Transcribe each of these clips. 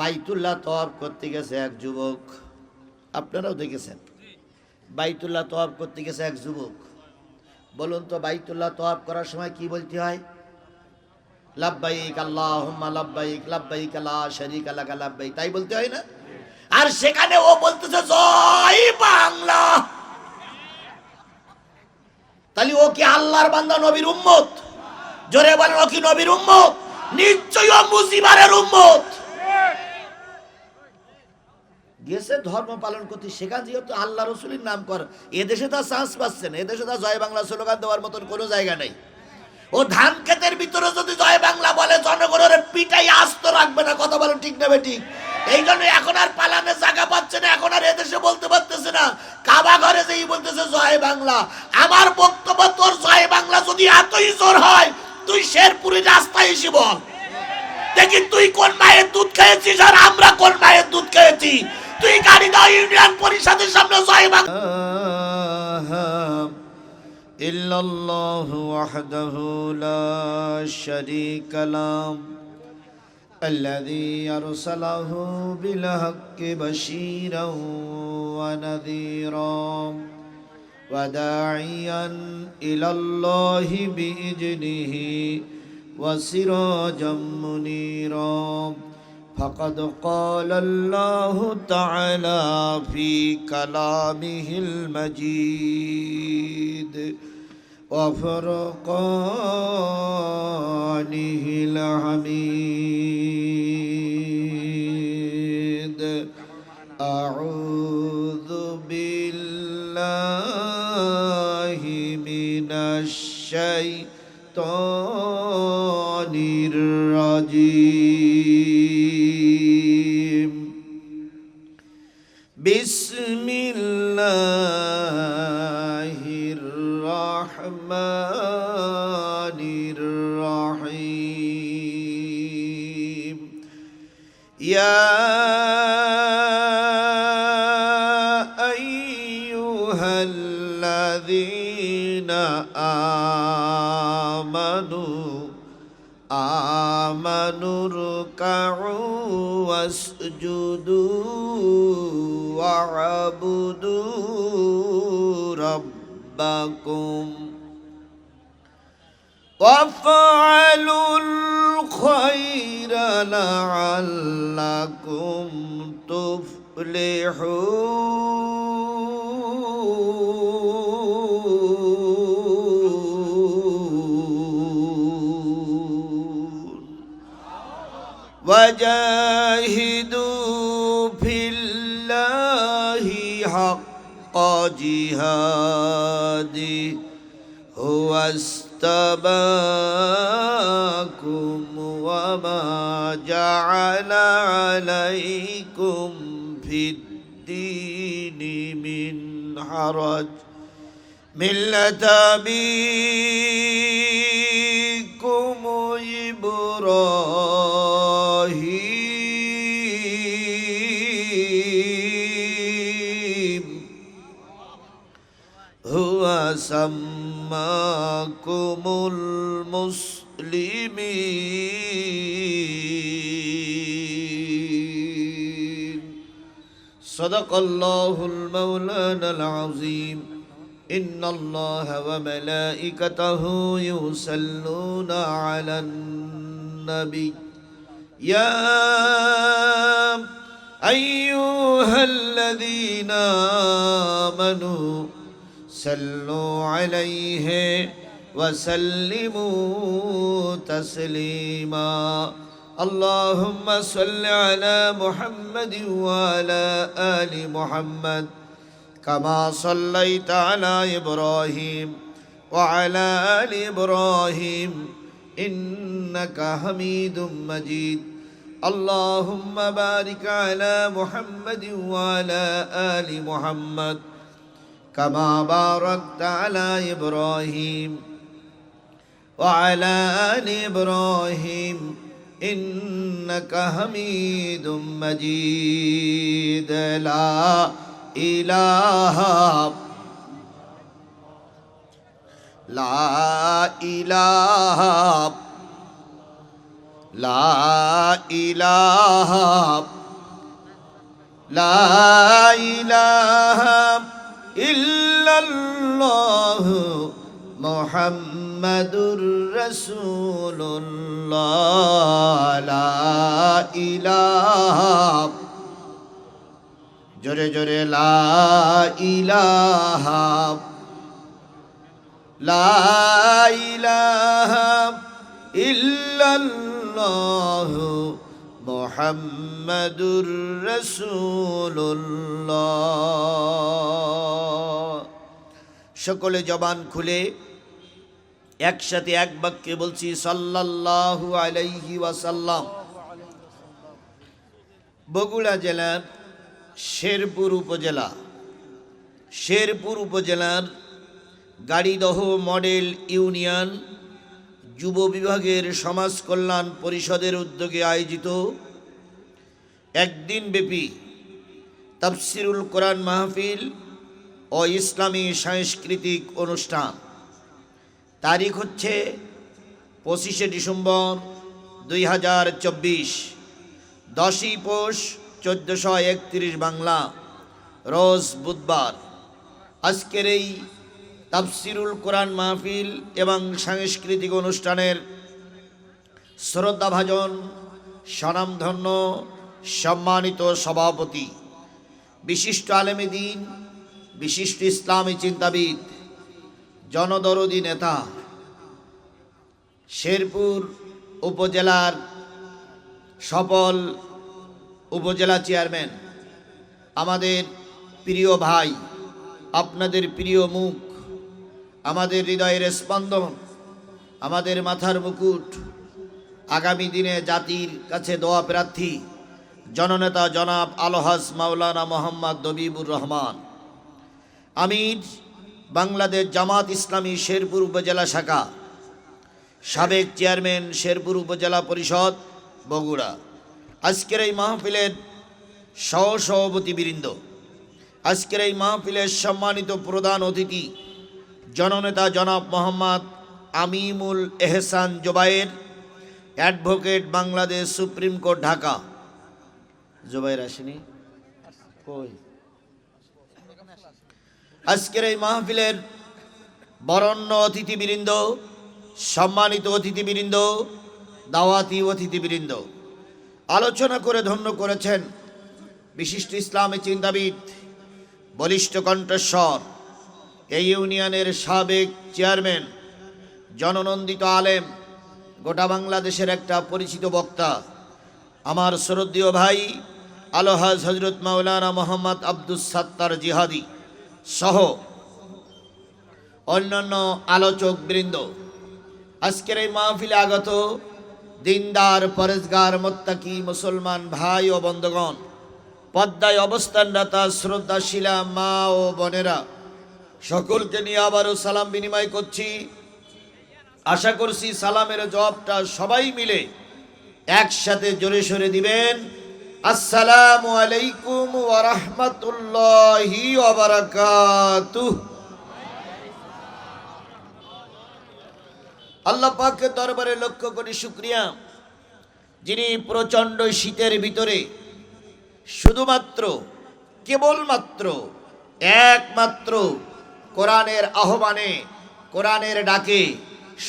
বাইতুল্লাহ তওয়াফ করতে গেছে এক যুবক, আপনারাও দেখেছেন। বাইতুল্লাহ তওয়াফ করতে গেছে এক যুবক। বলুন তো, বাইতুল্লাহ তওয়াফ করার সময় কি বলতে হয়? লাব্বাইক আল্লাহুম্মা লাব্বাইক লাব্বাইক লা শারীকা লাকা লাব্বাইক, তাই বলতে হয় না? আর সেখানে ও বলতেছে জয় বাংলা। তাহলে ও কি আল্লাহর বান্দা, নবীর উম্মত? জোরে বলেন, ও কি নবীর উম্মত? নিশ্চয়ই ও মুজিবারের উম্মত। গেছে ধর্ম পালন করতে, সেখানে যেহেতু আল্লাহ রসুলের নাম কর। এদেশে তো চান্স পাচ্ছেন, এদেশে তো জয় বাংলা স্লোগান দেওয়ার মতন কোনো জায়গা নেই। ও ধান ক্ষেতের ভিতরে যদি জয় বাংলা বলে, জনগণের পিটাই আস্ত রাখবে না। কথা বলেন ঠিক না বেঠিক? এই জন্য এখন আর পালানের জায়গা পাচ্ছে না, এখন আর এদেশে বলতে পারতেছে না। কাবা ঘরে যেই বলতেছে জয় বাংলা। আমার বক্তব্য, তোর জয় বাংলা যদি এতই জোর হয়, তুই শেরপুরি রাস্তায় এসে বল দেখি তুই কোন মায়ের দুধ খেয়েছিস আর আমরা কোন মায়ের দুধ খেয়েছি। তুই গাড়ি দাও ইউনিয়ন পরিষদের সামনে জয় বাংলা। ইল্লাল্লাহু ওয়াহদাহু লা শারীকা লাহু الذي أرسله بالحق بشيرا ونذيرا وداعيا إلى الله بإذنه وسراجا منيرا فقد قال الله تعالى في كلامه المجيد وفرقانه الحميد أعوذ بالله من الشيطان الرجيم بسم الله الرحمن الرحيم يا أيها الذين آمنوا اركعوا واسجدوا واعبدوا ربكم وافعلوا الخير لعلكم تفلحون وجاهدوا في الله حق جهاده هو اجتباكم وما جعل عليكم في الدين من حرج ملة أبيكم إبراهيم هو سماكم المسلمين صدق الله المولانا العظيم إن الله وملائكته يصلون على النبي يا أيها الذين آمنوا صلوا عليه وسلموا تسليما اللهم صل على محمد وعلى آل محمد كما صليت على إبراهيم وعلى آل إبراهيم إنك حميد مجيد اللهم بارك على محمد وعلى آل محمد كما باركت على إبراهيم وعلى آل إبراهيم إنك حميد مجيد لا إله লা ইলাহা লা ইলাহা ইল্লাল্লাহ মুহাম্মাদুর রাসূলুল্লাহ লা ইলাহা জোরে জোরে লা ইলাহা লা ইলাহা ইল্লাল্লাহ মুহাম্মাদুর রাসূলুল্লাহ। সকলে জবান খুলে একসাথে এক বাক্যে বলছি সাল্লাল্লাহু আলাইহি ওয়াসাল্লাম। বগুড়া জেলার শেরপুর উপজেলার গাড়িদহ মডেল ইউনিয়ন যুব বিভাগের সমাজ কল্যাণ পরিষদের উদ্যোগে আয়োজিত একদিনব্যাপী তাফসিরুল কোরআন মাহফিল ও ইসলামী সাংস্কৃতিক অনুষ্ঠান। তারিখ হচ্ছে 25শে ডিসেম্বর 2024, 10ই পৌষ 1431 বাংলা, রোজ বুধবার। আজকের এই তাফসিরুল কোরআন মাহফিল এবং সাংস্কৃতিক অনুষ্ঠানের শ্রদ্ধাভাজন স্বনামধন্য সম্মানিত সভাপতি, বিশিষ্ট আলেমে দ্বীন, বিশিষ্ট ইসলামী চিন্তাবিদ, জনদরদী নেতা, শেরপুর উপজেলার সফল উপজেলা চেয়ারম্যান, আমাদের প্রিয় ভাই, আপনাদের প্রিয় মুখ, আমাদের হৃদয়ের স্পন্দন, আমাদের মাথার মুকুট, আগামী দিনে জাতির কাছে দোয়া প্রার্থী জননেতা জনাব আলহাজ মাওলানা মোহাম্মদ দবিবুর রহমান, আমির বাংলাদেশ জামাত ইসলামী শেরপুর উপজেলা শাখা, সাবেক চেয়ারম্যান শেরপুর উপজেলা পরিষদ বগুড়া। আজকের এই মাহফিলের সহসভাপতিবৃন্দ, আজকের এই মাহফিলের সম্মানিত প্রধান অতিথি জননেতা জনাব Mohammad Amimul Ehsan Zubair, advocate, Bangladesh supreme court, Dhaka. Zubair আসেনি কই? আজকের এই মাহফিলের বরেণ্য অতিথিবৃন্দ, সম্মানিত অতিথিবৃন্দ, দাওয়াতি অতিথিবৃন্দ, আলোচনা করে ধন্য করেছেন বিশিষ্ট ইসলামী চিন্তাবিদ, বলিষ্ঠ কণ্ঠস্বর, এই ইউনিয়নের সাবেক চেয়ারম্যান, জননন্দিত আলেম, গোটা বাংলাদেশের একটা পরিচিত বক্তা, আমার শ্রদ্ধেয় ভাই আলহাজ হজরত মাওলানা মোহাম্মদ আব্দুস সাত্তার জিহাদি সহ অন্যান্য আলোচক বৃন্দ, আজকের এই মাহফিলে আগত দিনদার, পরেজগার, মুত্তাকি মুসলমান ভাই ও বন্ধুগণ, পদ্মায় অবস্থানরতা শ্রদ্ধাশীলা মা ও বোনেরা, সকলকে নিয়ে আবারও সালাম বিনিময় করছি। আশা করছি সালামের জবাবটা সবাই মিলে একসাথে জোরে সোরে দিবেন। আসসালামু আলাইকুম ওয়া রাহমাতুল্লাহি ওয়া বারাকাতুহু। আল্লাহ পাকের দরবারে লক্ষ কোটি শুকরিয়া, যিনি প্রচণ্ড শীতের ভিতরে শুধুমাত্র, কেবলমাত্র, একমাত্র কোরআনের আহ্বানে, কোরআনের ডাকে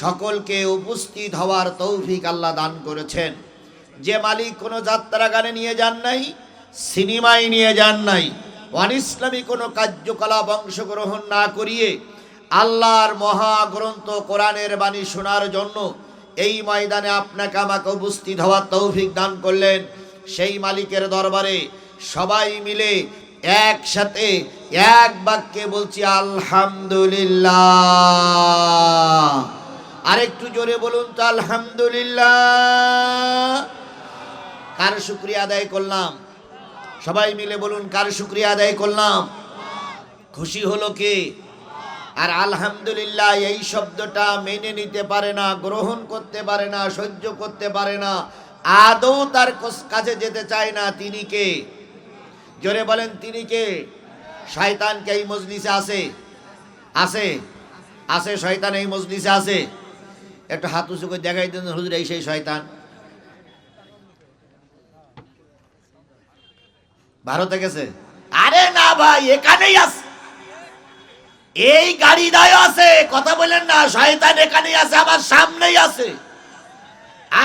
সকলকে উপস্থিত হওয়ার তৌফিক আল্লাহ দান করেছেন। যে মালিক কোনো যাত্রা গানে নিয়ে যান নাই, সিনেমায় নিয়ে যান নাই, অনিসলামী কোনো কার্যকলাপ অংশগ্রহণ না করিয়ে আল্লাহর মহাগ্রন্থ কোরআনের বাণী শোনার জন্য এই ময়দানে আপনাকে আমাকে উপস্থিত হওয়ার তৌফিক দান করলেন, সেই মালিকের দরবারে সবাই মিলে একসাথে এক বাক্যে বলছি আলহামদুলিল্লাহ। আরেকটু জোরে বলুন তো আলহামদুলিল্লাহ। কার শুকরিয়া আদায় করলাম? সবাই মিলে বলুন, কার শুকরিয়া আদায় করলাম? খুশি হলো কে? আর আলহামদুলিল্লাহ এই শব্দটা মেনে নিতে পারে না, গ্রহণ করতে পারে না, সহ্য করতে পারে না, আদৌ তার কাছে যেতে চায় না, তিনি কে? জোরে বলেন, তিনি কে? শয়তান কে এই মজলিসে আছে? আছে আছে শয়তান এই মজলিসে আছে? একটু হাত উঁচু করে দেখাই দেন, হুজুর এই সেই শয়তান। ভারতে গেছে? আরে না ভাই, এখানেই আছে, এই গাড়ি দায় আছে, কথা বলেন না, শয়তান এখানেই আছে, আমার সামনেই আছে,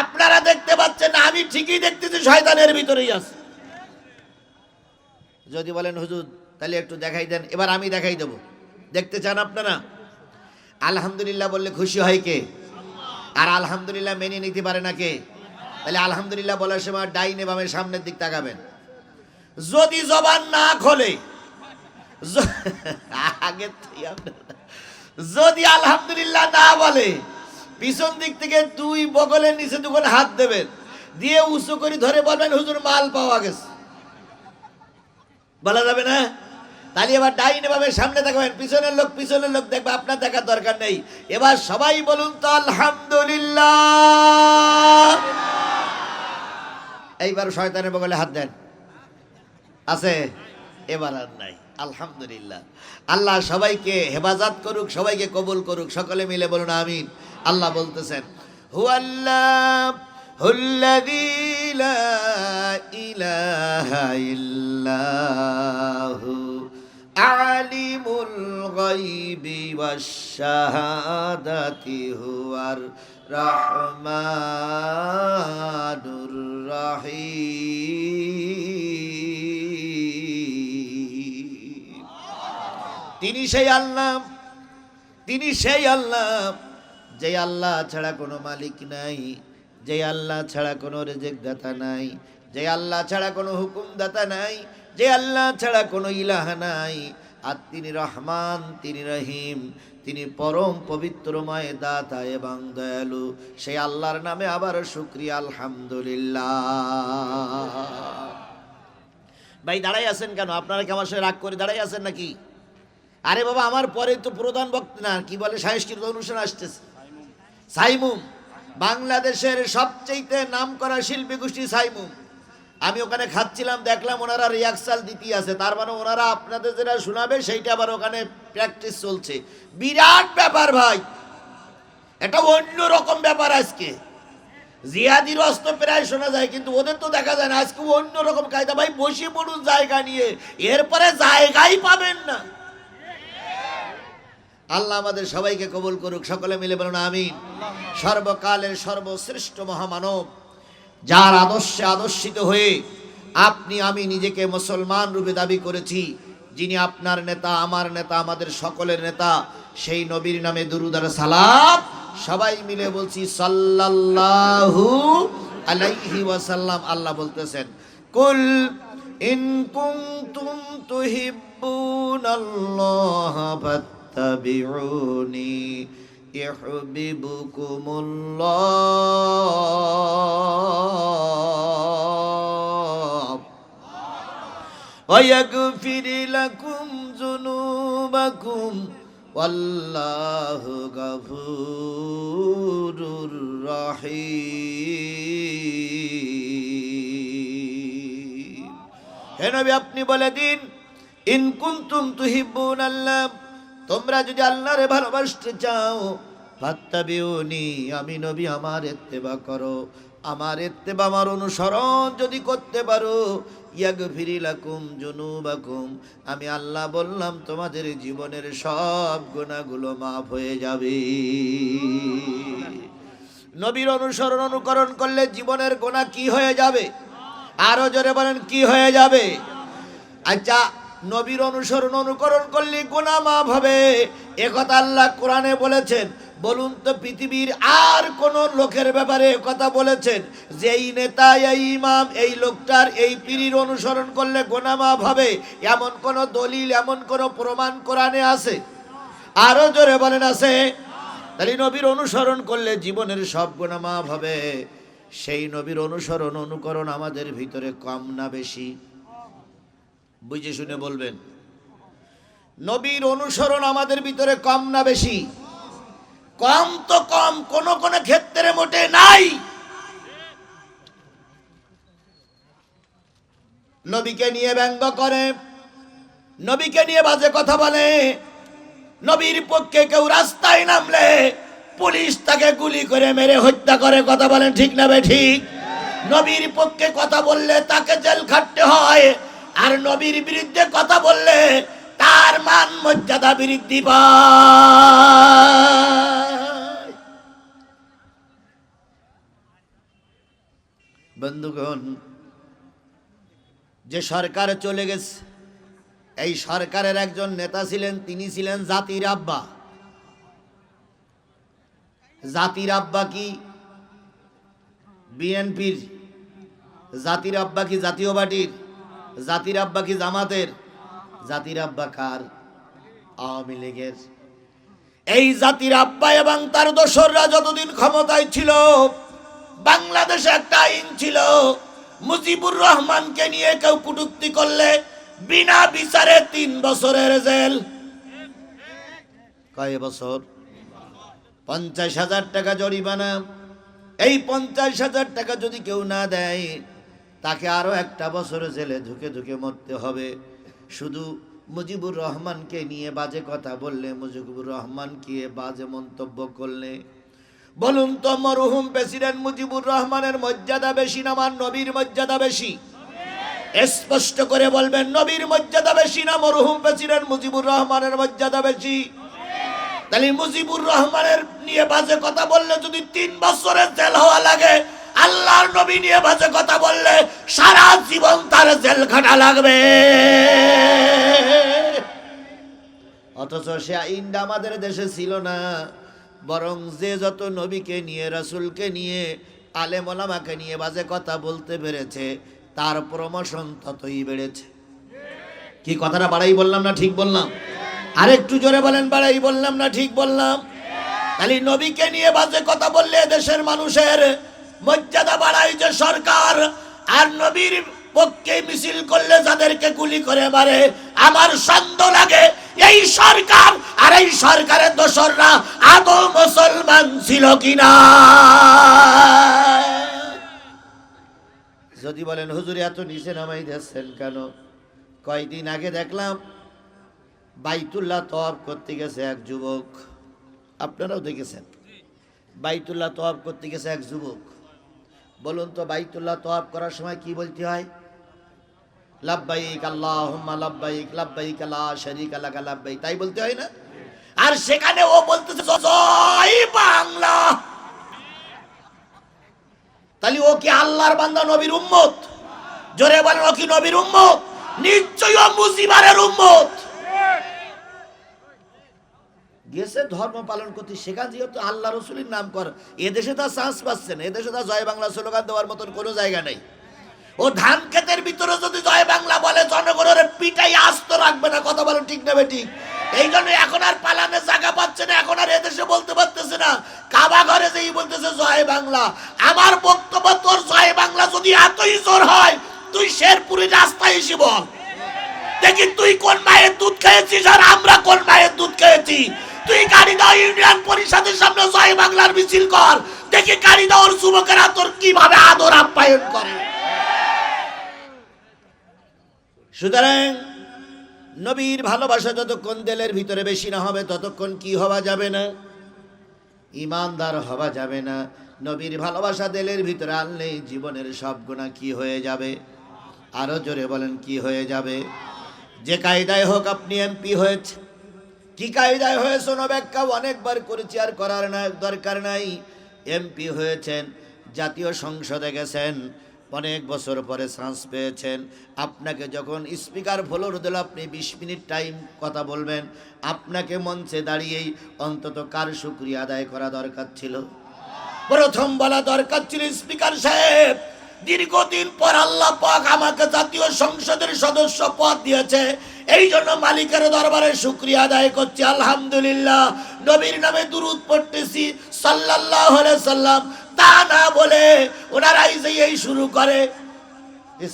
আপনারা দেখতে পাচ্ছেন না, আমি ঠিকই দেখতেছি শয়তানের ভিতরেই আছে। যদি বলেন হুজুর তাহলে একটু দেখাই দেন, এবার আমি দেখাই দেব, দেখতে চান আপনারা? আলহামদুলিল্লাহ বললে খুশি হয় কে? আর আলহামদুলিল্লাহ মেনে নিতে পারে না কে? তাহলে আলহামদুলিল্লাহ বলার সময় ডাইনে বামে সামনের দিক তাকাবেন। যদি জবান না খোলে, আগে যদি আলহামদুলিল্লাহ না বলে, পিছন দিক থেকে দুই বগলের নিচে দুখন হাত দেবেন, দিয়ে উঁচু করে ধরে বলবেন হুজুর মাল পাওয়া গেছে। বলা যাবে না? তাহলে এবার ডাইনে ভাবে সামনে দেখাবেন, পিছনের লোক দেখবে, আপনার দেখার দরকার নেই। এবার সবাই বলুন তো আলহামদুলিল্লাহ। এইবার শয়তানের বগলে হাত দেন, আছে? এবার আর নাই। আলহামদুলিল্লাহ। আল্লাহ সবাইকে হেফাজত করুক, সবাইকে কবুল করুক, সকলে মিলে বলুন আমিন। আল্লাহ বলতেছেন হুয়াল্লাহুল্লাযী লা ইলাহা ইল্লাহু আলিমুল গায়বি ওয়াশ শাহাদাতি হুয়ার রাহমানুর রহিম। তিনি সেই আল্লাহ, তিনি সেই আল্লাহ, যে আল্লাহ ছাড়া কোনো মালিক নাই, যে আল্লাহ ছাড়া কোনো রিজিকদাতা নাই, যে আল্লাহ ছাড়া কোনো হুকুমদাতা নাই, যে আল্লাহ ছাড়া কোনো ইলাহ নাই। আর তিনি রহমান, তিনি রহিম, তিনি পরম পবিত্রময় দাতা এবং দয়ালু। সেই আল্লাহর নামে আবারও শুকরিয়া আলহামদুলিল্লাহ। ভাই দাঁড়াই আছেন কেন? আপনারা কি আমার সাথে রাগ করে দাঁড়াই আছেন নাকি? আরে বাবা, আমার পরে তো প্রধান বক্তা, না কি বলে, সাংস্কৃতিক অনুষ্ঠান আসতেছে। সাইমুম, বাংলাদেশের সবচেয়ে নামকরা শিল্পী গোষ্ঠী সাইমুম। আমি ওখানে খাচ্ছিলাম, দেখলাম ওনারা রিহার্সাল দিতে আছে, তার মানে ওনারা আপনাদের যেটা শোনাবে সেইটা আবার ওখানে প্র্যাকটিস চলছে। বিরাট ব্যাপার ভাই, এটা অন্য রকম ব্যাপার। আজকে জিহাদির অস্ত্র প্রায় শোনা যায়, কিন্তু ওদের তো দেখা যায় না। আজকে অন্য রকম কায়দা ভাই, বসে পড়ুন জায়গা নিয়ে, এরপরে জায়গাই পাবেন না। আল্লাহ আমাদের সবাইকে কবুল করুক, সকলে মিলে বলুন আমিন। সর্বকালের সর্বশ্রেষ্ঠ মহামানব, যার আদর্শে আদর্শিত হয়ে আপনি আমি নিজেকে মুসলমান রূপে দাবি করেছি, যিনি আপনার নেতা, আমার নেতা, আমাদের সকলের নেতা, সেই নবীর নামে দুরূদ আর সালাম সবাই মিলে বলছি সাল্লাল্লাহু আলাইহি ওয়াসাল্লাম। আল্লাহ বলতেছেন কুল ইন কুনতুম তুহিব্বুনাল্লাহা ফাত্তাবিউনি ইউহিব্বুকুমুল্লাহ ওয়া ইয়াগফির লাকুম যুনুবাকুম ওয়াল্লাহু গফুরুর রহিম। হে নবী, আপনি বলে দিন, ইন কুনতুম তুহিব্বুনাল্লাহ, তোমরা যদি আল্লাহরে ভালোবাসতে চাও, ফাত্তাবিউনি, আমি নবী আমার ইত্তেবা করো, আমার ইত্তেবা, আমার অনুসরণ যদি করতে পারো, ইয়াগফির লাকুম যুনুবাকুম, আমি আল্লাহ বললাম তোমাদের জীবনের সব গুনাহগুলো মাফ হয়ে যাবে। নবীর অনুসরণ অনুকরণ করলে জীবনের গুনাহ কি হয়ে যাবে? আরো জোরে বলেন, কি হয়ে যাবে? আচ্ছা, নবীর অনুসরণ অনুকরণ করলে গুনাহ মাফ হবে, একথা আল্লাহ কোরআনে বলেছেন। বলুন তো পৃথিবীর আর কোন লোকের ব্যাপারে কথা বলেছেন যে এই নেতা, এই ইমাম, এই লোকটার, এই পীরের অনুসরণ করলে গুনাহ মাফ হবে? এমন কোন দলিল, এমন কোন প্রমাণ কোরআনে আছে? আরো জোরে বলেন, আছে? তাহলে নবীর অনুসরণ করলে জীবনের সব গুনাহ মাফ হবে। সেই নবীর অনুসরণ অনুকরণ আমাদের ভিতরে কম না বেশি? বুঝে শুনে বলবেন। নবীর অনুসরণ আমাদের ভিতরে কম না বেশি? কম তো কম, কোন কোন ক্ষেত্রে মোটে নাই। নবীকে নিয়ে ব্যঙ্গ করে, নবীকে নিয়ে বাজে কথা বলে, নবীর পক্ষে কেউ রাস্তায় নামলে পুলিশ তাকে গুলি করে মেরে হত্যা করে। কথা বলেন ঠিক না বে ঠিক? নবীর পক্ষে কথা বললে তাকে জেল খাটতে হয়, আর নবীর বিরুদ্ধে কথা বললে তার মান মর্যাদা বৃদ্ধি পায়। বন্ধুগণ, যে সরকার চলে গেছে, এই সরকারের একজন নেতা ছিলেন, তিনি ছিলেন জাতির আব্বা। জাতির আব্বা কি বিএনপির? জাতির আব্বা কি জাতীয় পার্টির? জাতির আব্বা কি জামাতের? জাতির আব্বা কার? আওয়ামী লীগের। এই জাতির আব্বা এবং তার দোসররা যতদিন ক্ষমতায় ছিল, বাংলাদেশে একটা আইন ছিল, মুজিবুর রহমানকে নিয়ে কেউ কটূক্তি করলে বিনা বিচারে 3 বছরের জেল। কয় বছর? 50,000 টাকা জরিমানা। এই 50,000 টাকা যদি কেউ না দেয়, তাকে আরো 1 বছর জেলে ধুকে ধুকে মরতে হবে। শুধু মুজিবুর রহমানকে নিয়ে বাজে কথা বললে, মুজিবুর রহমানকে বাজে মন্তব্য করলে, বলুন তো মরহুম প্রেসিডেন্ট মুজিবুর রহমানের মর্যাদা বেশি না আমার নবীর মর্যাদা বেশি? স্পষ্ট করে বলবেন, নবীর মর্যাদা বেশি না মরহুম প্রেসিডেন্ট মুজিবুর রহমানের মর্যাদা বেশি? তাহলে মুজিবুর রহমানের নিয়ে বাজে কথা বললে যদি 3 বছরের জেল হওয়া লাগে, আল্লাহর নবী নিয়ে বাজে কথা বললে সারা জীবন তার জেল খাটা লাগবে। অথচ সে আইনটা আমাদের দেশে ছিল না, বরং যে যত নবীকে নিয়ে, রাসূলকে নিয়ে, আলেম ওলামাকে নিয়ে বাজে কথা বলতে পেরেছে, তার প্রমোশন ততই বেড়েছে। কি কথাটা বাড়াই বললাম না ঠিক বললাম? আরেকটু জোরে বলেন, বাড়াই বললাম না ঠিক বললাম? তাহলে নবীকে নিয়ে বাজে কথা বললে দেশের মানুষের মর্যাদা বাড়ায় যে সরকার, আর নবীর পক্ষে মিছিল করলে যাদেরকে গুলি করে মারে, আমার সন্দেহ লাগে এই সরকার আর এই সরকারের দোসররা আদৌ মুসলমান ছিল কিনা। যদি বলেন হুজুর এত নিচে নামাই দিচ্ছেন কেন? কয়েকদিন আগে দেখলাম বাইতুল্লাহ তওয়াফ করতে গেছে এক যুবক, আপনারাও দেখেছেন। বাইতুল্লাহ তওয়াফ করতে গেছে এক যুবক। বলুন তো বাইতুল্লাহ তওয়াফ করার সময় কি বলতে হয়? লাব্বাইক আল্লাহুম্মা লাব্বাইক, লাব্বাইক লা শারীকা লাকা লাব্বাইক, তাই বলতে হয় না? আর সেখানে ও বলতেছে জয় বাংলা। তাহলে ও কি আল্লাহর বান্দা, নবীর উম্মত? জোরে বলেন, ও কি নবীর উম্মত? নিশ্চয়ই ও মুজিবারের উম্মত। গেছে ধর্ম পালন করতে, সেখানে যেহেতু আল্লাহ রসুলের নাম কর, এদেশে তা চান্স পাচ্ছেন, এদেশে তা জয় বাংলা স্লোগান দেওয়ার মতন কোনো জায়গা নেই। ও ধান ক্ষেতের ভিতরে যদি জয় বাংলা বলে, জনগণের পিটাই আস্ত রাখবে না। কথা বলেন ঠিক না বেঠিক? এই জন্য এখন আর পালানের জায়গা পাচ্ছে না, এখন আর এদেশে বলতে পারতেছে না। কাবা ঘরে যেই বলতেছে জয় বাংলা। আমার বক্তব্য, তোর জয় বাংলা যদি এতই জোর হয়, তুই শেরপুরি রাস্তায় এসে বল, দেখি তুই কোন মায়ের দুধ খেয়েছিস আর আমরা কোন মায়ের দুধ খেয়েছি। তুই গাড়িদহ ইউনিয়ন পরিষদের সামনে জয় বাংলার মিছিল কর, দেখি গাড়িদহর যুবকেরা তোর কিভাবে আদর আপ্যায়ন করে। সুতরাং নবীর ভালোবাসা যতক্ষণ দিলের ভিতরে বেশি না হবে, ততক্ষণ কি হওয়া যাবে না? ইমানদার হওয়া যাবে না। নবীর ভালোবাসা দিলের ভিতরে আনলেই জীবনের সব গুনাহ কি হয়ে যাবে? আরো জোরে বলেন, কি হয়ে যাবে? যে কায়দায় হোক আপনি এমপি হয়েছে, কি কায়দায় হয়েছে ব্যাখ্যা অনেকবার করেছি, আর করার না দরকার নাই। এমপি হয়েছেন, জাতীয় সংসদে গেছেন, অনেক বছর পরে চান্স পেয়েছেন। আপনাকে যখন স্পিকার ফ্লোর দিল, আপনি 20 মিনিট টাইম কথা বলবেন, আপনাকে মঞ্চে দাঁড়িয়েই অন্তত কার শুকরিয়া আদায় করা দরকার ছিল? প্রথম বলা দরকার ছিল, স্পিকার সাহেব, দীর্ঘদিন পর আল্লাহ পাক আমাকে জাতীয় সংসদের সদস্য পদ দিয়েছে, এই জন্য মালিকের দরবারে শুকরিয়া আদায় করছি, আলহামদুলিল্লাহ। নবীর নামে দুরূদ পড়তেছি সাল্লাল্লাহু আলাইহি সাল্লাম। তা না বলে ওনারাই যে এই শুরু করে।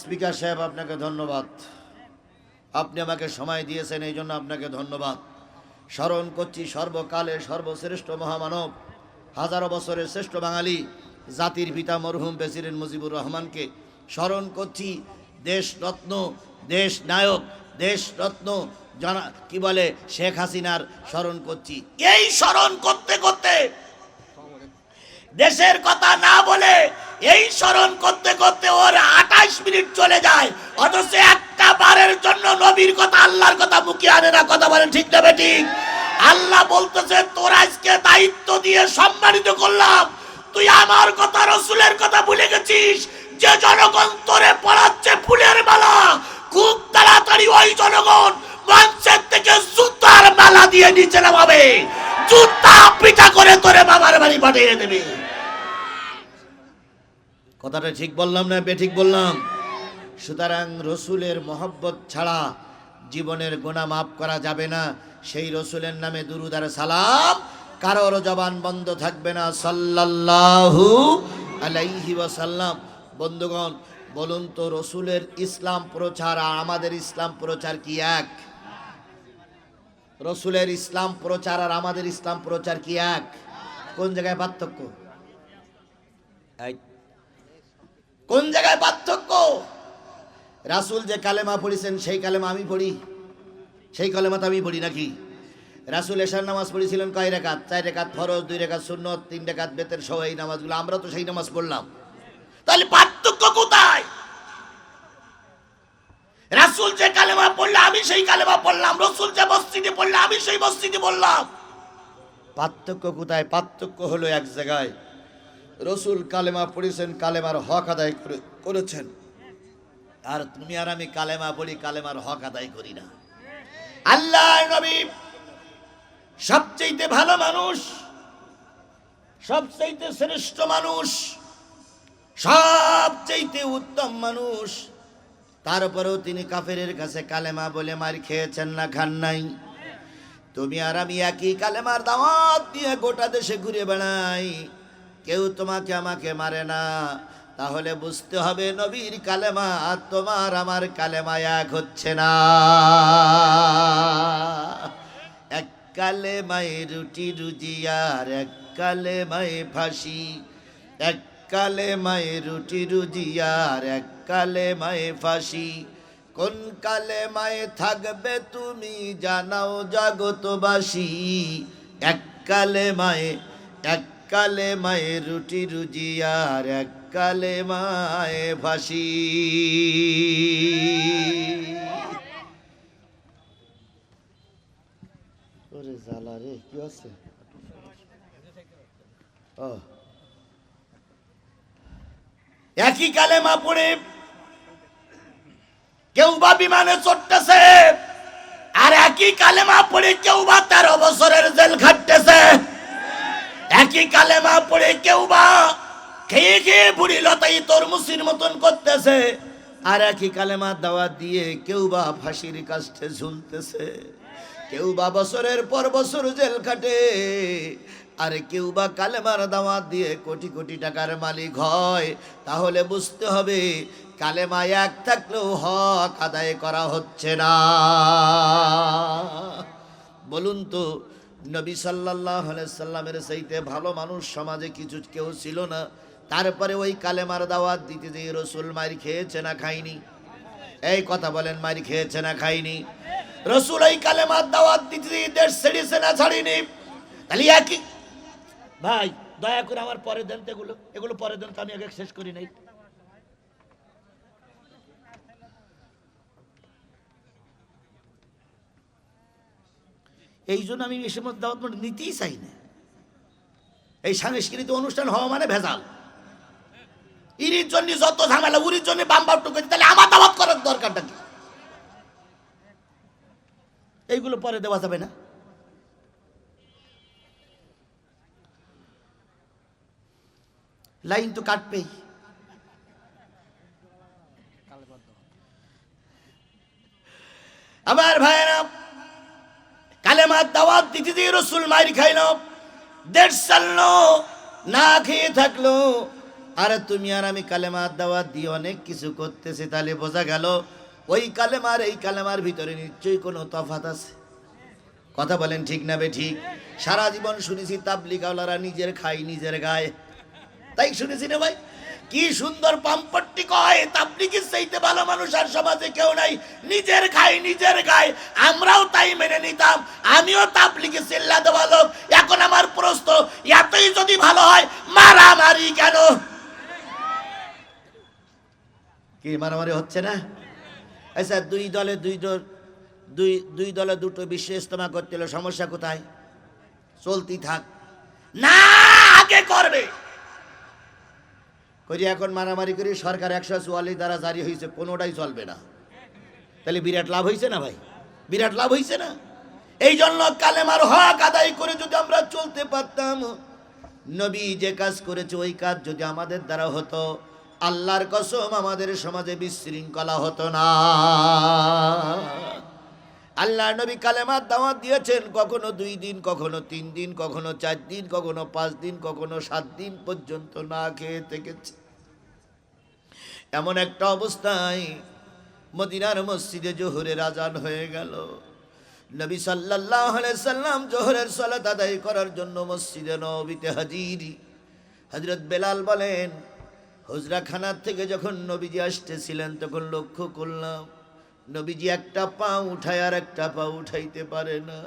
স্পিকার সাহেব, আপনাকে ধন্যবাদ, আপনি আমাকে সময় দিয়েছেন, এই জন্য আপনাকে ধন্যবাদ। স্মরণ করছি সর্বকালের সর্বশ্রেষ্ঠ মহামানব, হাজারো বছরের শ্রেষ্ঠ বাঙালি, জাতির পিতা মরহুম প্রেসিডেন্ট মুজিবুর রহমানকে স্মরণ করছি। দেশরত্ন, দেশ নায়ক, দেশরত্ন কি বলে শেখ হাসিনার স্মরণ করছি। এই স্মরণ করতে করতে, দেশের কথা না বলে এই স্মরণ করতে করতে ওর 28 মিনিট চলে যায়, অথচ একটা বারে নবীর কথা আল্লাহর কথা মুখে আনে না। কথা বলেন ঠিক না বেঠিক? আল্লাহ বলতেছে তোর আজকে দায়িত্ব দিয়ে সম্মানিত করলাম, তুই আমার কথা রসুলের কথা ভুলে গেছিস। যে জনগণ তোরে পড়াচ্ছে ফুলের মালা, খুব তাড়াতাড়ি ওই জনগণ মঞ্চের থেকে জুতার মালা দিয়ে নিচে নামাবে, জুতা পিটা করে তোরে বাবার বাড়ি পাঠিয়ে দেবে। কথাটা ঠিক বললাম না বেঠিক বললাম? সুতরাং রসুলের মহব্বত ছাড়া জীবনের গুনাহ মাফ করা যাবে না। সেই রসুলের নামে দুরূদ আর সালাম কারোর জবান বন্ধ থাকবে না। সাল্লাল্লাহু আলাইহি ওয়াসাল্লাম। বন্ধুগণ বলুন তো, রসুলের ইসলাম প্রচার আর আমাদের ইসলাম প্রচার কি এক? রসুলের ইসলাম প্রচার আর আমাদের ইসলাম প্রচার কি এক? কোন জায়গায় পার্থক্য? কোন জায়গায় পার্থক্য? রাসূল যে কালেমা পড়েছেন সেই কালেমা আমি পড়ি, সেই কালেমা তো আমি পড়ি নাকি? রাসূল এশার নামাজ পড়েছিলেন কয় রাকাত? 4 রাকাত ফরজ, 2 রাকাত সুন্নত, 3 রাকাত বেতের সহ এই নামাজগুলো। আমরা তো সেই নামাজ পড়লাম। তাহলে পার্থক্য কোথায়? রাসূল যে কালেমা পড়লে আমি সেই কালেমা পড়লাম, রাসূল যে মসজিদে পড়লে আমি সেই মসজিদে পড়লাম। পার্থক্য কোথায়? পার্থক্য হলো এক জায়গায়, রসুল কালেমা পড়েছেন, কালেমার হক আদায় করেছেন, আর তুমি আর আমি কালেমা পড়ি, কালেমার হক আদায় করি না। আল্লাহর নবী সবচেয়ে ভালো মানুষ, সবচেয়ে শ্রেষ্ঠ মানুষ, সবচেয়ে উত্তম মানুষ, তারপরেও তিনি কাফেরের কাছে কালেমা বলে মার খেয়েছেন না খান নাই? তুমি আর আমি একই কালেমার দাওয়াত দিয়ে গোটা দেশে ঘুরে বেড়াই, কেউ তোমাকে আমাকে মারে না। তাহলে বুঝতে হবে নবীর কালেমা আর তোমার আমার কালেমা এক হচ্ছে না। এক কালেমায় রুটি রুজিয়ার, এক কালেমায় ফাঁসি, এক কালেমায় রুটি রুজিয়ার, এক কালেমায় ফাঁসি। কোন কালেমায় থাকবে তুমি জানাও জগতবাসী। এক কালেমায়, এক কালেমায় রুটি রুজিয়ার, এক কালেমায় ফাঁসি। ওরে জালা রে, কি আছে? একই কালেমা পড়ে কেউ বা বিমানে চড়তেছে, আর একই কালেমা পড়ে কেউ বা 13 বছরের জেল খাটতেছে। একই কালেমা পড়ে কেউ বা খেয়ে খেয়ে বুড়ি লতাই তরমুসির মতন করতেছে, আর একই কালেমা দাওয়াত দিয়ে কেউ বা ফাঁসির কাস্টে ঝুলতেছে, কেউ বা বছরের পর বছর জেল খাটে, আর কেউ বা কালেমার দাওয়াত দিয়ে কোটি কোটি টাকার মালিক হয়। তাহলে বুঝতে হবে কালেমা এক থাকলেও হক আদায় করা হচ্ছে না। বলুন তো, নবী সাল্লাল্লাহু আলাইহি সাল্লামের চাইতে ভালো মানুষ সমাজে কিছু কেউ ছিল না। তারপরে ওই কালেমার দাওয়াত দিতে যে রসুল মার খেয়েছে না খায়নি? এই কথা বলেন, মার খেয়েছে না খায়নি? রসুল ওই কালেমার দাওয়াত দিতে দেশ ছেড়েছে না ছাড়িনি? তাহলে একই। ভাই দয়া করে আমার পরে দেন, এগুলো এগুলো পরে দেন, তো আমি আগে শেষ করি নাই। এই জন্য আমি এই সময় দাওয়াত নিতেই চাই না। এই সাংস্কৃতিক অনুষ্ঠান হওয়া মানে ভেজাল। ইরির জন্য যত ঝামেলা, উরির জন্য বাম্বার টুকু, তাহলে আমার দাওয়াত করার দরকারটা কি? এইগুলো পরে দেওয়া যাবে না। লাইন তো কাটবেই। আমার ভাইয়েরা, কালেমার দাওয়াত দিতে দিয়ে রসুল মাইর খাইল, দেশ চাললো, না খেয়ে থাকলো। আর তুমি আর আমি কালেমার দাওয়াত দিয়ে অনেক কিছু করতেছি। তাহলে বোঝা গেল ওই কালেমার এই কালেমার ভিতরে নিশ্চয়ই কোনো তফাৎ আছে। কথা বলেন ঠিক না বে ঠিক? সারা জীবন শুনেছি তাবলিগওয়ালারা নিজের খাই নিজের গায়ে, তাই শুনেছি না ভাই? কি সুন্দর পাম্পট্টি কয়, তাবলিগের চাইতে ভালো মানুষ আর সমাজে কেউ নাই, নিজের খাই নিজের গায়ে। আমরাও তাই মেনে নিতাম, আমিও তাবলিগে চিল্লা দেওয়া লোক। এখন আমার প্রশ্ন, এতই যদি ভালো হয় মারামারি কেন? কি মারামারি হচ্ছে না? আচ্ছা, দুই দলে দুই দলে দুটো বিশ্ব ইজতেমা করতে হলো, সমস্যা কোথায়? চলতি থাক না, আগে করবে করি। এখন মারামারি করি, সরকার 144 দ্বারা জারি হয়েছে, কোনোটাই চলবে না। তাহলে বিরাট লাভ হয়েছে না ভাই? বিরাট লাভ হয়েছে না? এই জন্য কালেমার হক আদায় করে যদি আমরা চলতে পারতাম, নবী যে কাজ করেছে ওই কাজ যদি আমাদের দ্বারা হতো, আল্লাহর কসম আমাদের সমাজে বিশৃঙ্খলা হতো না। আল্লাহ নবী কালেমার দাওয়াত দিয়েছেন, কখনো 2 দিন, কখনো 3 দিন, কখনো 4 দিন, কখনো 5 দিন, কখনো 7 দিন পর্যন্ত না খেয়ে থেকেছে। এমন একটা অবস্থায় মদিনার মসজিদে জোহরের আজান হয়ে গেল। নবী সাল্লাল্লাহু আলাইহি সাল্লাম জোহরের সালাত আদায় করার জন্য মসজিদে নববীতে হাজির। হযরত বেলাল বলেন, হুজরাখানার থেকে যখন নবীজি আসতেছিলেন তখন লক্ষ্য করলাম নবীজি একটা পা উঠায় আর একটা পা উঠাইতে পারে না।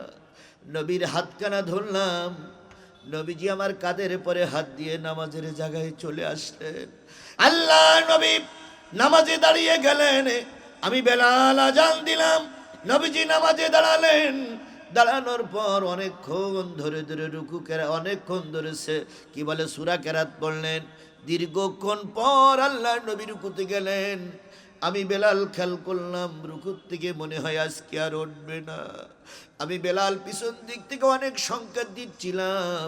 নবীর হাতখানা ধরলাম, নবীজি আমার কাঁধের পরে হাত দিয়ে নামাজের জায়গায় চলে আসলেন। আল্লাহ নবী নামাজে দাঁড়িয়ে গেলেন, আমি বেলাল আজান দিলাম, নবীজি নামাজে দাঁড়ালেন। দাঁড়ানোর পর অনেকক্ষণ ধরে ধরে রুকু কেরাত, অনেকক্ষণ ধরে কি বলে সূরা কেরাত পড়লেন। দীর্ঘক্ষণ পর আল্লাহ নবী রুকুতে গেলেন। আমি বেলাল খেয়াল করলাম রুকুর থেকে মনে হয় আজকে আর উঠবে না। আমি বেলাল পিছন দিক থেকে অনেক সংকেত দিচ্ছিলাম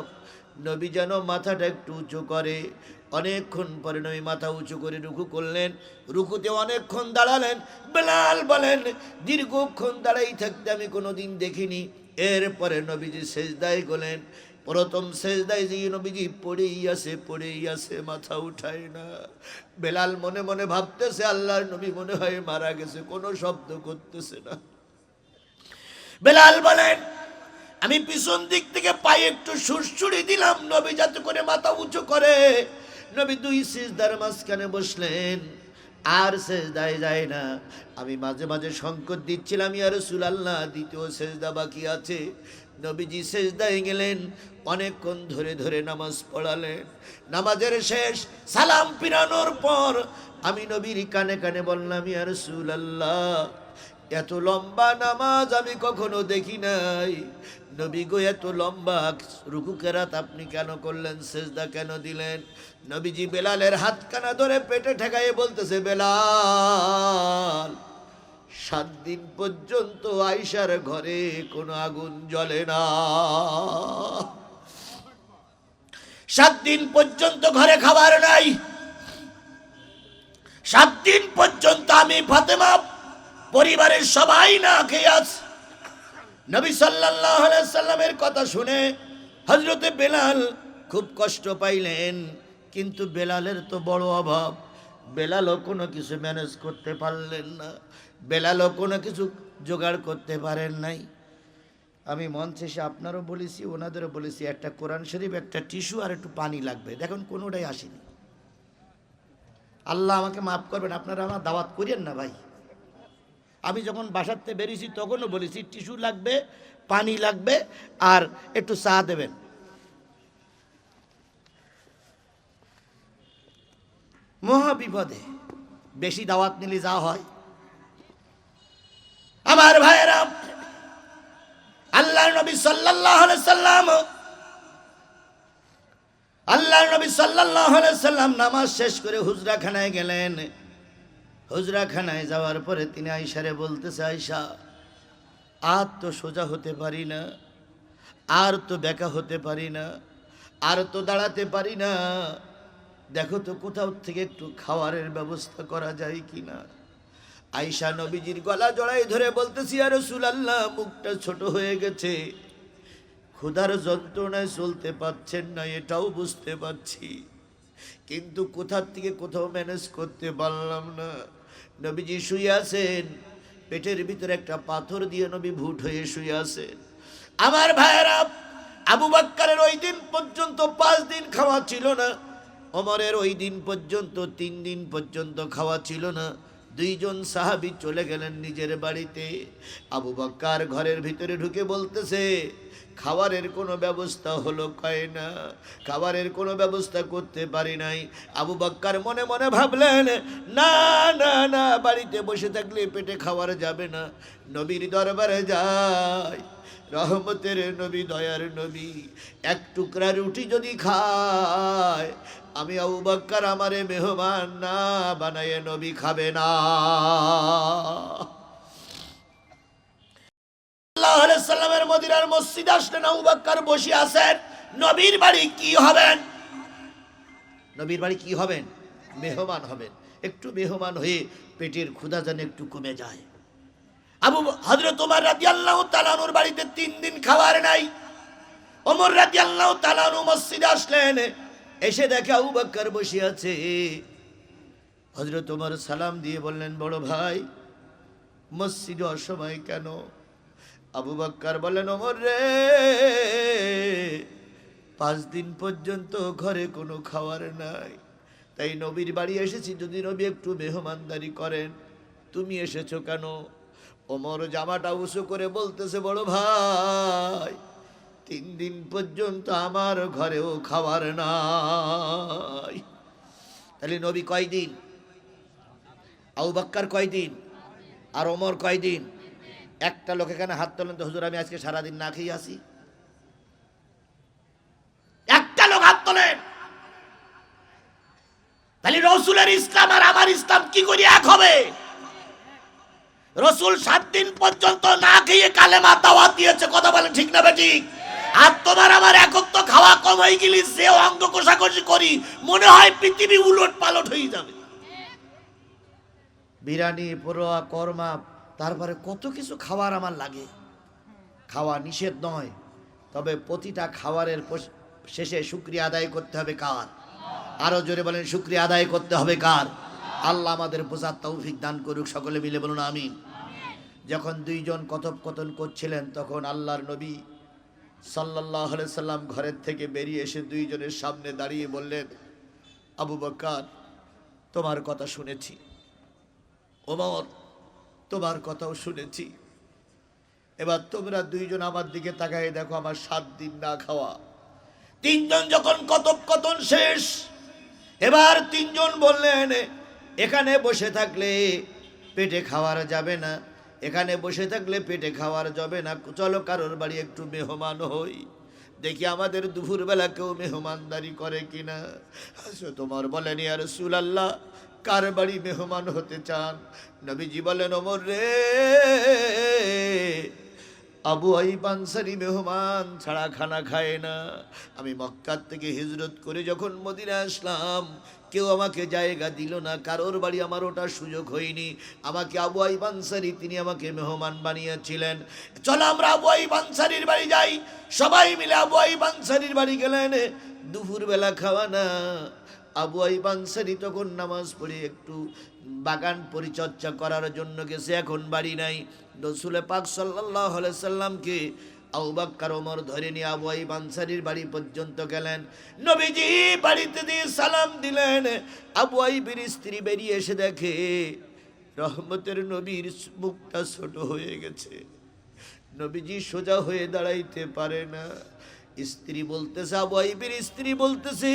নবী যেন মাথাটা একটু উঁচু করে। অনেকক্ষণ পরে নবী মাথা উঁচু করে রুকু করলেন। রুকুতে অনেকক্ষণ দাঁড়ালেন। বেলাল বলেন, দীর্ঘক্ষণ দাঁড়াই থাকতে আমি কোনোদিন দেখিনি। এরপরে নবীজি সেজদায় গেলেন। প্রথম সেজদায় যে নবীজি পড়েই আছে, মাথা উঠায় না। বেলাল মনে মনে ভাবতেছে আল্লাহর নবী মনে হয় মারা গেছে, কোনো শব্দ করতেছে না। বেলাল বলেন, আমি পিছন দিক থেকে পায়ে একটু সুরসুরি দিলাম নবী যাতে করে মাথা উঁচু করে। নবী 2 সিজদার মাঝখানে বসলেন, আর সেজদায় যায় না। আমি মাঝে মাঝে সংকট দিচ্ছিলাম, ইয়া রাসূলুল্লাহ দ্বিতীয় সেজদা বাকি আছে। নবীজি সেজদায় গেলেন, অনেকক্ষণ ধরে ধরে নামাজ পড়ালেন। নামাজের শেষ সালাম ফিরানোর পর আমি নবীর কানে কানে বললাম, ইয়া রাসূলুল্লাহ এত লম্বা নামাজ আমি কখনো দেখি নাই। নবী গো এত লম্বা রুকু কেরাত আপনি কেন করলেন, সেজদা কেন দিলেন? নবীজি বেলালের হাতখানা ধরে পেটে ঠেকাইয়ে বলতেছে, বেলাল 7 দিন পর্যন্ত আয়েশার ঘরে কোনো আগুন জ্বলে না। 7 দিন পর্যন্ত ঘরে খাবার নাই। 7 দিন পর্যন্ত আমি ফাতেমা পরিবারের সবাই না খেয়ে আছে। নবী সাল্লাল্লাহু আলাইহি সাল্লামের কথা শুনে হযরতে বেলাল খুব কষ্ট পাইলেন। কিন্তু বেলালের তো বড় অভাব, বেলালও কোনো কিছু ম্যানেজ করতে পারলেন না, বেলালও কোনো কিছু জোগাড় করতে পারেন নাই। আমি মঞ্চে এসে আপনারও বলেছি, ওনাদেরও বলেছি, একটা কোরআন শরীফ, একটা টিস্যু আর একটু পানি লাগবে। দেখুন কোনোটাই আসেনি। আল্লাহ আমাকে মাফ করবেন, আপনারা আমার দাওয়াত করেন না ভাই। আমি যখন বাসাতে বেরিয়েছি তখনও বলেছি টিস্যু লাগবে, পানি লাগবে আর একটু চা দেবেন। মহা বিপদে বেশি দাওয়াত নিলে যা হয়। আমার ভাইয়েরা, আল্লাহর নবী সাল্লাল্লাহু আলাইহি সাল্লাম নামাজ শেষ করে হুজরাখানায় গেলেন। হুজরাখানায় যাওয়ার পরে তিনি আয়েশারে বলতেছে, আয়েশা আর তো সোজা হতে পারি না, আর তো বেঁকা হতে পারি না, আর তো দাঁড়াতে পারি না, দেখো তো কোথাও থেকে একটু খাবারের ব্যবস্থা করা যায় কিনা। আয়েশা নবীজির গলা জড়াই ধরে বলতেছি, ইয়া রাসূলুল্লাহ মুখটা ছোট হয়ে গেছে, ক্ষুধার যন্ত্রণায় চলতে পারছেন না এটাও বুঝতে পারছি, কিন্তু কোথার থেকে কোথাও ম্যানেজ করতে পারলাম না। নবীজি শুয়ে আছেন, পেটের ভিতরে একটা পাথর দিয়ে নবী ভুট হয়ে শুয়ে আছেন। আমার ভাইয়েরা, আবু বকরের ওই দিন পর্যন্ত 5 দিন খাওয়া ছিল না, ওমরের ওই দিন পর্যন্ত 3 দিন পর্যন্ত খাওয়া ছিল না, দুইজন সাহাবী চলে গেলেন নিজের বাড়িতে। আবু বকর ঘরের ভিতরে ঢুকে বলতেছে, খাবারের কোনো ব্যবস্থা হলো, কয় না, খাবারের কোনো ব্যবস্থা করতে পারি নাই। আবু বকর মনে মনে ভাবলেন, না না না, বাড়িতে বসে থাকলে পেটে খাওয়ার যাবে না, নবীর দরবারে যাই। রহমতের নবী, দয়ার নবী এক টুকরা রুটি যদি খায়, আমি আবু বকর আমারে মেহমান না বানায়ে নবী খাবে না। সাল্লাল্লাহু আলাইহি সাল্লামের মদিনার মসজিদে আসলেন, আবু বকর বসে আছেন। নবীর বাড়ি কি হবেন? নবীর বাড়ি কি হবেন? মেহমান হবেন। একটু মেহমান হয়ে পেটের ক্ষুধা যেন একটু কমে যায়। হযরত ওমর রাদিয়াল্লাহু তাআলা আনহুর বাড়িতে 3 দিন খাবার নাই। ওমর রাদিয়াল্লাহু তাআলা আনহু মসজিদে আসলেন, এসে দেখে আবু বকর বসে আছে। হযরত ওমর সালাম দিয়ে বললেন, বড় ভাই, মসজিদে অসময় কেন? আবু বকর বললেন, ওমর রে, 5 দিন পর্যন্ত ঘরে কোনো খাবার নাই, তাই নবীর বাড়ি এসেছি, যদি নবী একটু মেহমানদারি করেন। তুমি এসেছো কেন? ওমর জামাটা উঁচু করে বলতেছে, বড় ভাই, 3 দিন পর্যন্ত আমার ঘরেও খাবার নাই। তাহলে নবী কয়দিন? আবু বকর কয়দিন? আর ওমর কয়দিন? একটা লোক এখানে হাত তোলেন তো, হুজুর আমি আজকে সারাদিন না খেয়ে আসি। একটা লোক হাত তোলেন। তাহলে রসুলের ইসলাম আর আমার ইসলাম কি করে এক হবে? রসুল 7 দিন পর্যন্ত না খেয়ে কালেমা দাওয়াত দিয়েছে, কথা বলেন ঠিক না বেঠিক? আর তোমার আমার একত্ব খাওয়া কম হয়ে গেলে যে অঙ্গ কষাকষি করি, মনে হয় পৃথিবী উলট পালট হয়ে যাবে। বিরিয়ানি, পোড়া, কর্মা, তারপরে কত কিছু খাবার আমার লাগে। খাওয়া নিষেধ নয়, তবে প্রতিটা খাবারের শেষে শুকরিয়া আদায় করতে হবে কার? আরো জোরে বলেন, শুকরিয়া আদায় করতে হবে কার? আল্লাহ আমাদের বোঝার তৌফিক দান করুক, সকলে মিলে বলুন আমিন। যখন দুইজন কথোপকথন করছিলেন, তখন আল্লাহর নবী সাল্লাল্লাহু আলাইহি সাল্লাম ঘরের থেকে বেরিয়ে এসে দুইজনের সামনে দাঁড়িয়ে বললেন, আবু বকর, তোমার কথা শুনেছি, ওমর তোমার কথাও শুনেছি, এবার তোমরা দুইজন আমার দিকে তাকায় দেখো, আমার 7 দিন না খাওয়া। 3 জন যখন কথোপকথন শেষ, এবার 3 জন বললেন, এখানে বসে থাকলে পেটে খাওয়ার যাবে না, এখানে বসে থাকলে পেটে খাওয়ার যাবে না, চলো কারোর বাড়ি একটু মেহমান হই, দেখি আমাদের দুপুরবেলা কেউ মেহমানদারি করে কিনা। তোমার বলেন, ইয়া রাসূলুল্লাহ, কার বাড়ি মেহমান হতে চান? নবীজি বলেন, ওমর রে, আবু আইয়ুব আনসারী মেহমান ছাড়া খানা খায় না। আমি মক্কার থেকে হিজরত করে যখন মদিনা আসলাম, কেউ আমাকে জায়গা দিল না, কারোর বাড়ি আমার ওটার সুযোগ হয়নি। আমাকে আবু আইয়ুব আনসারী তিনি আমাকে মেহমান বানিয়েছিলেন। চলো আমরা আবু আইয়ুব আনসারীর বাড়ি যাই। সবাই মিলে আবু আইয়ুব আনসারীর বাড়ি গেলেন। দুপুরবেলা খাওয়া না। আবু আইয়ুব আনসারী তখন নামাজ পড়ে একটু বাগান পরিচর্যা করার জন্য গেছে, এখন বাড়ি নাই। রাসূল পাক সাল্লাল্লাহু আলাইহি সাল্লামকে আবু বকর ওমর ধরে নিয়ে আবু আইয়ুব আনসারীর বাড়ি পর্যন্ত গেলেন। নবীজি বাড়িতে দিয়ে সালাম দিলেন। আবু আইয়ুবের স্ত্রী বেরিয়ে এসে দেখে রহমতের নবীর মুখটা ছোট হয়ে গেছে। নবীজি সোজা হয়ে দাঁড়াইতে পারে না। স্ত্রী বলতেছে, আবু আইয়ুবের স্ত্রী বলতেছে,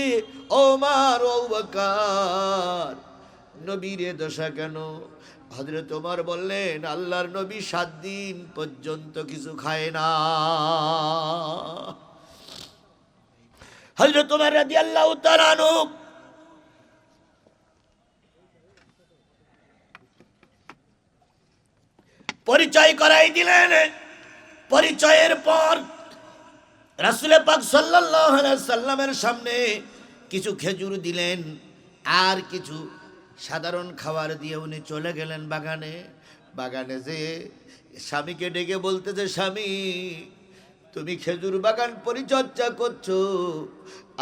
ওমর, আবু বকর, নবীর এ দশা কেন? হযরত ওমর বললেন, আল্লাহর নবী 7 দিন পর্যন্ত কিছু খায় না। হযরত ওমর রাদিয়াল্লাহু তাআলা আনহু পরিচয় করাই দিলেন। পরিচয়ের পর রাসূল পাক সাল্লাল্লাহু আলাইহি সাল্লামের সামনে কিছু খেজুর দিলেন, আর কিছু সাধারণ খাবার দিয়ে উনি চলে গেলেন বাগানে। বাগানে যে স্বামীকে ডেকে বলতেছে, স্বামী, তুমি খেজুর বাগান পরিচর্যা করছো,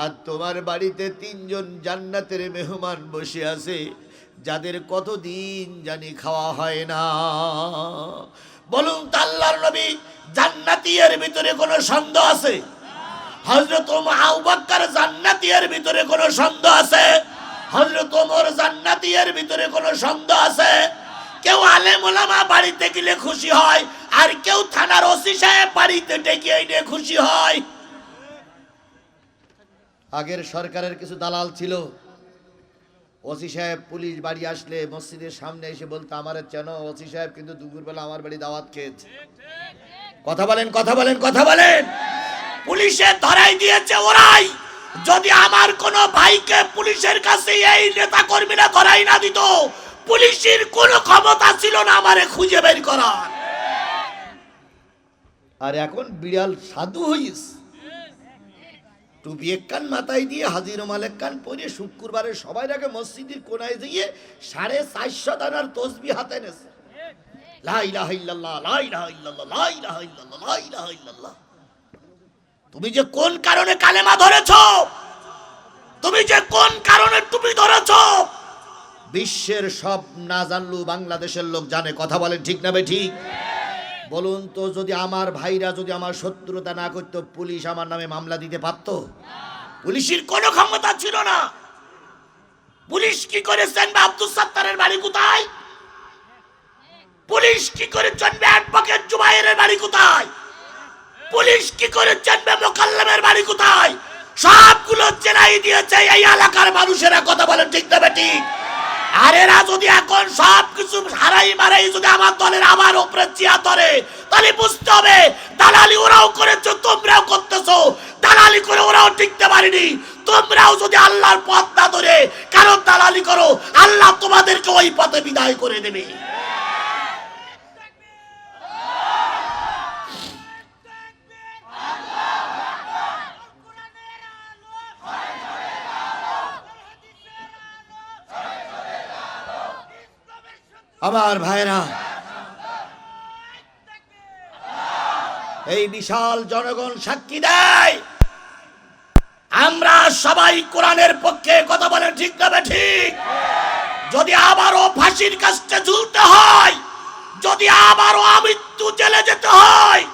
আর তোমার বাড়িতে 3 জন জান্নাতের মেহমান বসে আছে, যাদের কতদিন জানি খাওয়া হয় না। বলুন তো আল্লাহর নবী জান্নাতি এর ভিতরে কোনো সন্দেহ আছে? হযরত আবু বকর জান্নাতি এর ভিতরে কোনো সন্দেহ আছে? হযরত ওমর জান্নাতি এর ভিতরে কোনো সন্দেহ আছে? কেউ আলেম ওলামা বাড়িতে গেলে খুশি হয়, আর কেউ থানার ওসি সাহেব বাড়িতে ডেকে এনে খুশি হয়। আগের সরকারের কিছু দালাল ছিল, ওসি সাহেব পুলিশ বাড়ি আসলে মসজিদের সামনে এসে বলতো, আমারে চেনো? ওসি সাহেব কিন্তু দুপুরবেলা আমার বাড়ি দাওয়াত খেয়েছে। কথা বলেন, কথা বলেন, কথা বলেন। পুলিশে ধরাই দিয়েছে ওরাই। যদি আমার কোন ভাইকে পুলিশের কাছে এই নেতা কর্মীরা ধরাই না দিত, পুলিশের কোনো ক্ষমতা ছিল না আমারে খুঁজে বের করার। আর এখন বিড়াল সাধু হইস, টুপি এক কান মাথায় দিয়ে হাজির রুমাল এক কান পরে শুক্রবারে সবাই আগে মসজিদের কোনায় দিয়ে 450 দানার তসবিহ হাতে নেছে। লা ইলাহা ইল্লাল্লাহ, লা ইলাহা ইল্লাল্লাহ, লা ইলাহা ইল্লাল্লাহ, লা ইলাহা ইল্লাল্লাহ। তুমি যে কোন কারণে কালেমা ধরেছো, তুমি যে কোন কারণে টুপি ধরেছো, বিশ্বের সব না জানলেও বাংলাদেশের লোক জানে। কথা বলেন ঠিক না বেঠিক? বলুন তো, যদি আমার ভাইরা যদি আমার শত্রুতা না করতো, পুলিশ আমার নামে মামলা দিতে পারত? পুলিশের কোনো ক্ষমতা ছিল না। পুলিশ কি করেছেন? আব্দুল সাত্তারের বাড়ি কোথায়? পুলিশ কি করেছেন? অ্যাডভোকেট জুবাইরের বাড়ি কোথায়? পুলিশ কি করেছেন? মোকাল্লামের বাড়ি কোথায়? সবগুলো জেলাই দিয়েছে এই এলাকার মানুষেরা। কথা বলেন ঠিক না বেঠিক? আর এরা যদি এখন সব কিছু হারাই মারাই যদি আমার দলের আমার উপরে চিয়া ধরে, তাহলে বুঝতে হবে দালালি ওরাও করেছো, তোমরাও করতেছো। দালালি করে ওরাও টিকতে পারেনি। তোমরাও যদি আল্লাহর পথ না ধরে কারণ দালালি করো, আল্লাহ তোমাদেরকে ওই পথে বিদায় করে দেবে। আমার ভাইরা, এই বিশাল জনগণ সাক্ষী দেয় আমরা সবাই কোরআনের পক্ষে। কথা বলেন ঠিক না ঠিক? যদি আবারও ফাঁসির কাছে ঝুলতে হয়, যদি আবারও আমৃত্যু জেলে যেতে হয়,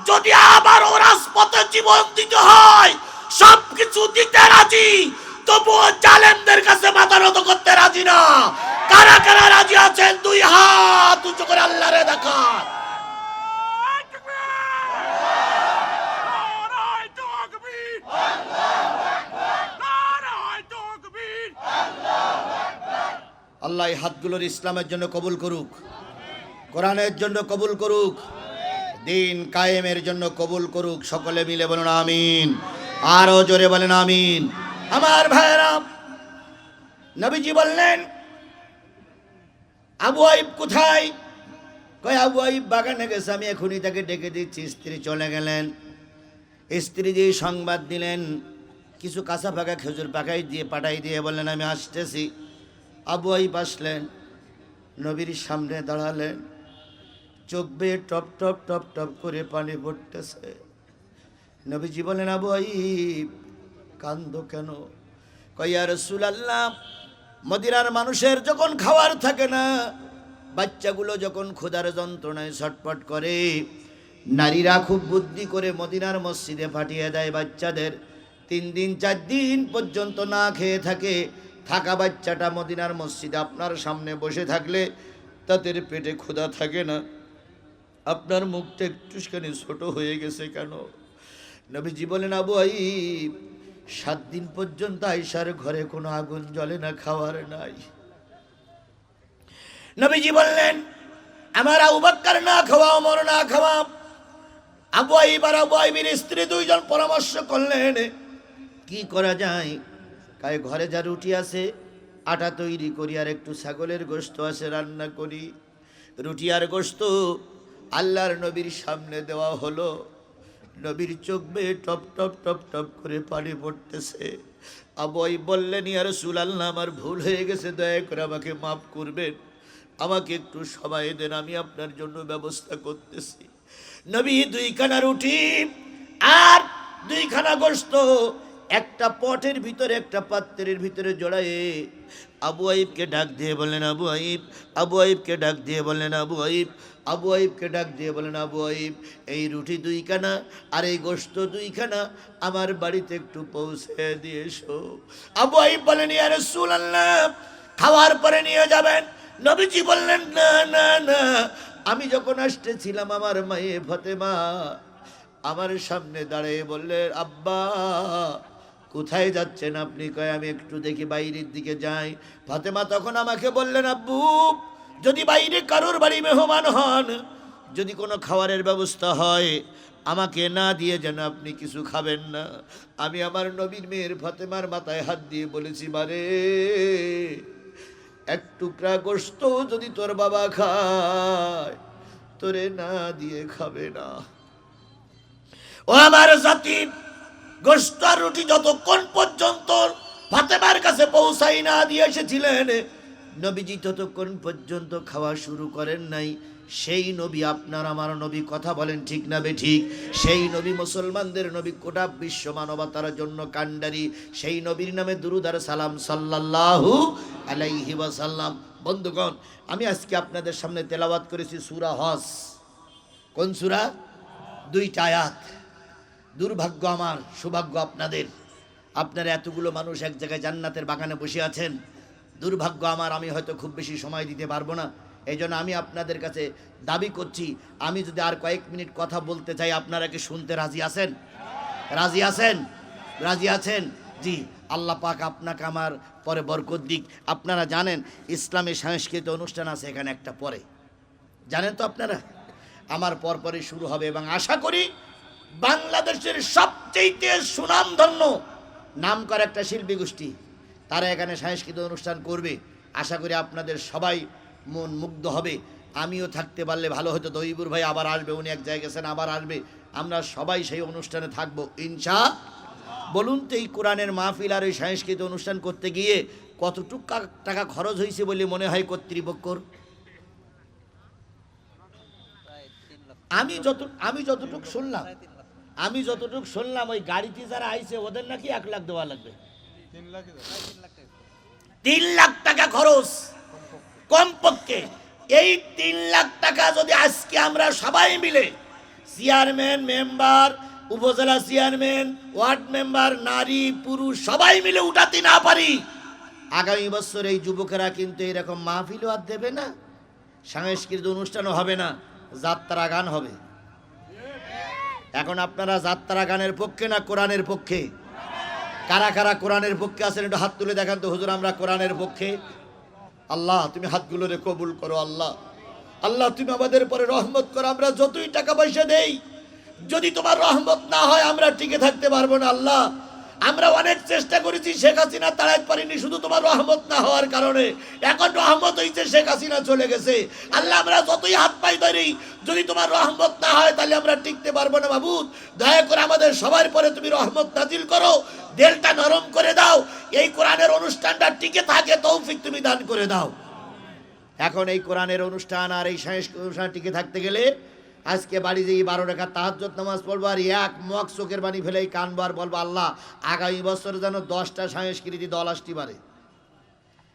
যদি আবারও রাজপথে জীবন দিতে হয়, সবকিছু দিতে রাজি, তবুও জালেমদের কাছে মাথা নত করতে রাজি না। কারা কারা রাজি আছেন? দুই হাত উঁচু করে আল্লাহরে দেখান। আল্লাহ এই হাতগুলোর ইসলামের জন্য কবুল করুক, কোরআনের জন্য কবুল করুক, দিন কায়েমের জন্য কবুল করুক। সকলে মিলে বলুন আমিন। আরো জোরে বলেন আমিন। আমার ভাইরা, নবীজি বললেন, আবু আইব কোথায়? কয় আবু আইব বাগানে গেছে, আমি এখনই তাকে ডেকে দিচ্ছি। স্ত্রী চলে গেলেন। স্ত্রী যে সংবাদ দিলেন, কিছু কাঁচা পাকা খেজুর পাঠাই দিয়ে বললেন আমি আসতেছি। আবু আইব আসলেন, নবীর সামনে দাঁড়ালেন, চোখ বেয়ে টপ টপ টপ টপ করে পানি পড়তেছে। নবীজি বলেন, আবু আইব কান্দো কেন? কয় ইয়া রাসূলুল্লাহ, মদিনার মানুষের যখন খাওয়ার থাকে না, বাচ্চাগুলো যখন ক্ষুধার যন্ত্রণায় ছটফট করে, নারীরা খুব বুদ্ধি করে মদিনার মসজিদে পাঠিয়ে দেয় বাচ্চাদের। 3 দিন 4 দিন পর্যন্ত না খেয়ে থাকে। থাকা বাচ্চাটা মদিনার মসজিদে আপনার সামনে বসে থাকলে তাদের পেটে ক্ষুধা থাকে না। আপনার মুখটা একটুখানি ছোট হয়ে গেছে কেন? নবীজি বলেন, আবু আইব 7 দিন পর্যন্ত আয়েশার ঘরে কোনো আগুন জ্বলে না, খাওয়ার নাই। নবীজি বললেন, আমার আবু বকর না খাওয়া, ওমর না খাওয়া। আবু আইব আর আবু আইবের স্ত্রী দুইজন পরামর্শ করলেন কি করা যায়। কায় ঘরে যা রুটি আছে আটা তৈরি করি, আর একটু ছাগলের গোশত আছে রান্না করি। রুটি আর গোশত আল্লাহর নবীর সামনে দেওয়া হলো। নবীর চোখ বেয়ে টপ টপ টপ টপ করে পানি পড়তেছে। আবু আইব বললেন, ইয়া রাসূলুল্লাহ, আমার ভুল হয়ে গেছে, দয়া করে আমাকে মাফ করবেন, আমাকে একটু সময় দেন, আমি আপনার জন্য ব্যবস্থা করতেছি। নবী 2 খানা রুটি আর 2 খানা গোশত একটা পটের ভিতরে, একটা পাত্রের ভিতরে জড়ায়ে আবু আইবকে ডাক দিয়ে বললেন, আবু আইব, আবু আইবকে ডাক দিয়ে বললেন, আবু আইব, আবু আইবকে ডাক দিয়ে বলেন, আবু আইব, এই রুটি 2 খানা আর এই গোশত 2 খানা আমার বাড়িতে একটু পৌঁছে দিয়ে এসো। আবু আইব বলেন, ইয়া রাসূলুল্লাহ, খাওয়ার পরে নিয়ে যাবেন, নবীজি বললেন না না না, আমি যখন আসতেছিলাম আমার মায়ে ফাতেমা আমার সামনে দাঁড়িয়ে বললেন, আব্বা কোথায় যাচ্ছেন আপনি? কয় আমি একটু দেখি বাইরের দিকে যাই। ফাতেমা তখন আমাকে বললেন, আব্বু যদি বাইরে কারোর বাড়ি মেহমান হন, যদি কোনো খাবারের ব্যবস্থা হয় আমাকে না দিয়ে যেন আপনি কিছু খাবেন না। আমি আমার নবীর মেয়ের ফাতেমার মাথায় হাত দিয়ে বলেছি, মারে এক টুকরা গোশত যদি তোর বাবা খায় তোরে না দিয়ে খাবে না। ও আমার জাতি, গোশত আর রুটি যতক্ষণ পর্যন্ত ফাতেমার কাছে পৌঁছাই না দিয়ে এসেছিলেন, নবীজি ততক্ষণ পর্যন্ত খাওয়া শুরু করেন নাই। সেই নবী আপনার আমার নবী, কথা বলেন ঠিক না বেঠিক? সেই নবী মুসলমানদের নবী, গোটা বিশ্ব মানবতার জন্য কান্ডারি, সেই নবীর নামে দুরূদ আর সালাম সাল্লাল্লাহু আলাইহি ওয়াসাল্লাম। বন্ধুগণ, আমি আজকে আপনাদের সামনে তেলাওয়াত করেছি সূরা হজ। কোন সূরা? 2টা আয়াত। দুর্ভাগ্য আমার, সৌভাগ্য আপনাদের, আপনারা এতগুলো মানুষ এক জায়গায় জান্নাতের বাগানে বসে আছেন। দুর্ভাগ্য আমার, আমি হয়তো খুব বেশি সময় দিতে পারবো না। এই জন্য আমি আপনাদের কাছে দাবি করছি, আমি যদি আর কয়েক মিনিট কথা বলতে চাই, আপনারা কি শুনতে রাজি আছেন? রাজি আছেন? রাজি আছেন? জি, আল্লাহ পাক আপনাকে আমার পরে বরকত দিক। আপনারা জানেন ইসলামী সাংস্কৃতিক অনুষ্ঠান আছে এখানে একটা পরে, জানেন তো আপনারা? আমার পরপরই শুরু হবে এবং আশা করি বাংলাদেশের সবচেয়ে সুনামধন্য নামকরা একটা শিল্পী গোষ্ঠী, তারা এখানে সাংস্কৃতিক অনুষ্ঠান করবে। আশা করি আপনাদের সবাই মন মুগ্ধ হবে। আমিও থাকতে পারলে ভালো হতো। দইবুর ভাই আবার আসবে, উনি এক জায়গায় গেছেন, আবার আসবে। আমরা সবাই সেই অনুষ্ঠানে থাকবো ইনশাআল্লাহ। বলুন তো, এই কোরআনের মাহফিল আর এই সাংস্কৃতিক অনুষ্ঠান করতে গিয়ে কতটুকু টাকা খরচ হয়েছে বলে মনে হয় কর্তৃপক্ষর? আমি যতটুকু শুনলাম ওই গাড়িতে যারা আইছে ওদের নাকি 1 লাখ দেওয়া লাগবে। 3 লাখ টাকা খরচ কমপক্ষে। এই 3 লাখ টাকা যদি আজকে আমরা সবাই মিলে, চেয়ারম্যান, মেম্বার, উপজেলা চেয়ারম্যান, ওয়ার্ড মেম্বার, নারী পুরুষ সবাই মিলে উঠাতে না পারি, আগামী বছর এই যুবকেরা কিন্তু এরকম মাহফিলও আর দেবে না, সাংস্কৃতিক অনুষ্ঠানও হবে না, যাত্রা গান হবে। এখন আপনারা যাত্রা গানের পক্ষে না কোরআনের পক্ষে? কারা কারা কোরআনের পক্ষে আছেন একটু হাত তুলে দেখান তো। হুজুর আমরা কোরআনের পক্ষে। আল্লাহ তুমি হাতগুলোরে কবুল করো। আল্লাহ, আল্লাহ তুমি আমাদের পরে রহমত করো। আমরা যতই টাকা পয়সা দেই, যদি তোমার রহমত না হয় আমরা টিকে থাকতে পারবো না। আল্লাহ, আমরা অনেক চেষ্টা করেছি, শেখ হাসিনা তাড়াইতে পারিনি শুধু তোমার রহমত না হওয়ার কারণে। এখন রহমত হয়েছে, শেখ হাসিনা চলে গেছে। আল্লাহ, আমরা যতই হাত পাই ধরি, যদি তোমার রহমত না হয় তাহলে আমরা টিকতে পারবো না। মাবুদ, দয়া করে আমাদের সবার পরে তুমি রহমত নাজিল করো, দিলটা নরম করে দাও, এই কোরআনের অনুষ্ঠানটা টিকে থাকে তৌফিক তুমি দান করে দাও। এখন এই কোরআনের অনুষ্ঠান আর এই সাংস্কৃতিক অনুষ্ঠান টিকে থাকতে গেলে আজকে বাড়ি যেই 12 রাকাত তাহাজ্জুদ নামাজ পড়বো আর এক মক চোখের বাণী ফেলেই কানবার বলবো, আল্লাহ আগামী বছর যেন 10টা সাংস্কৃতিক দল আসতে পারে।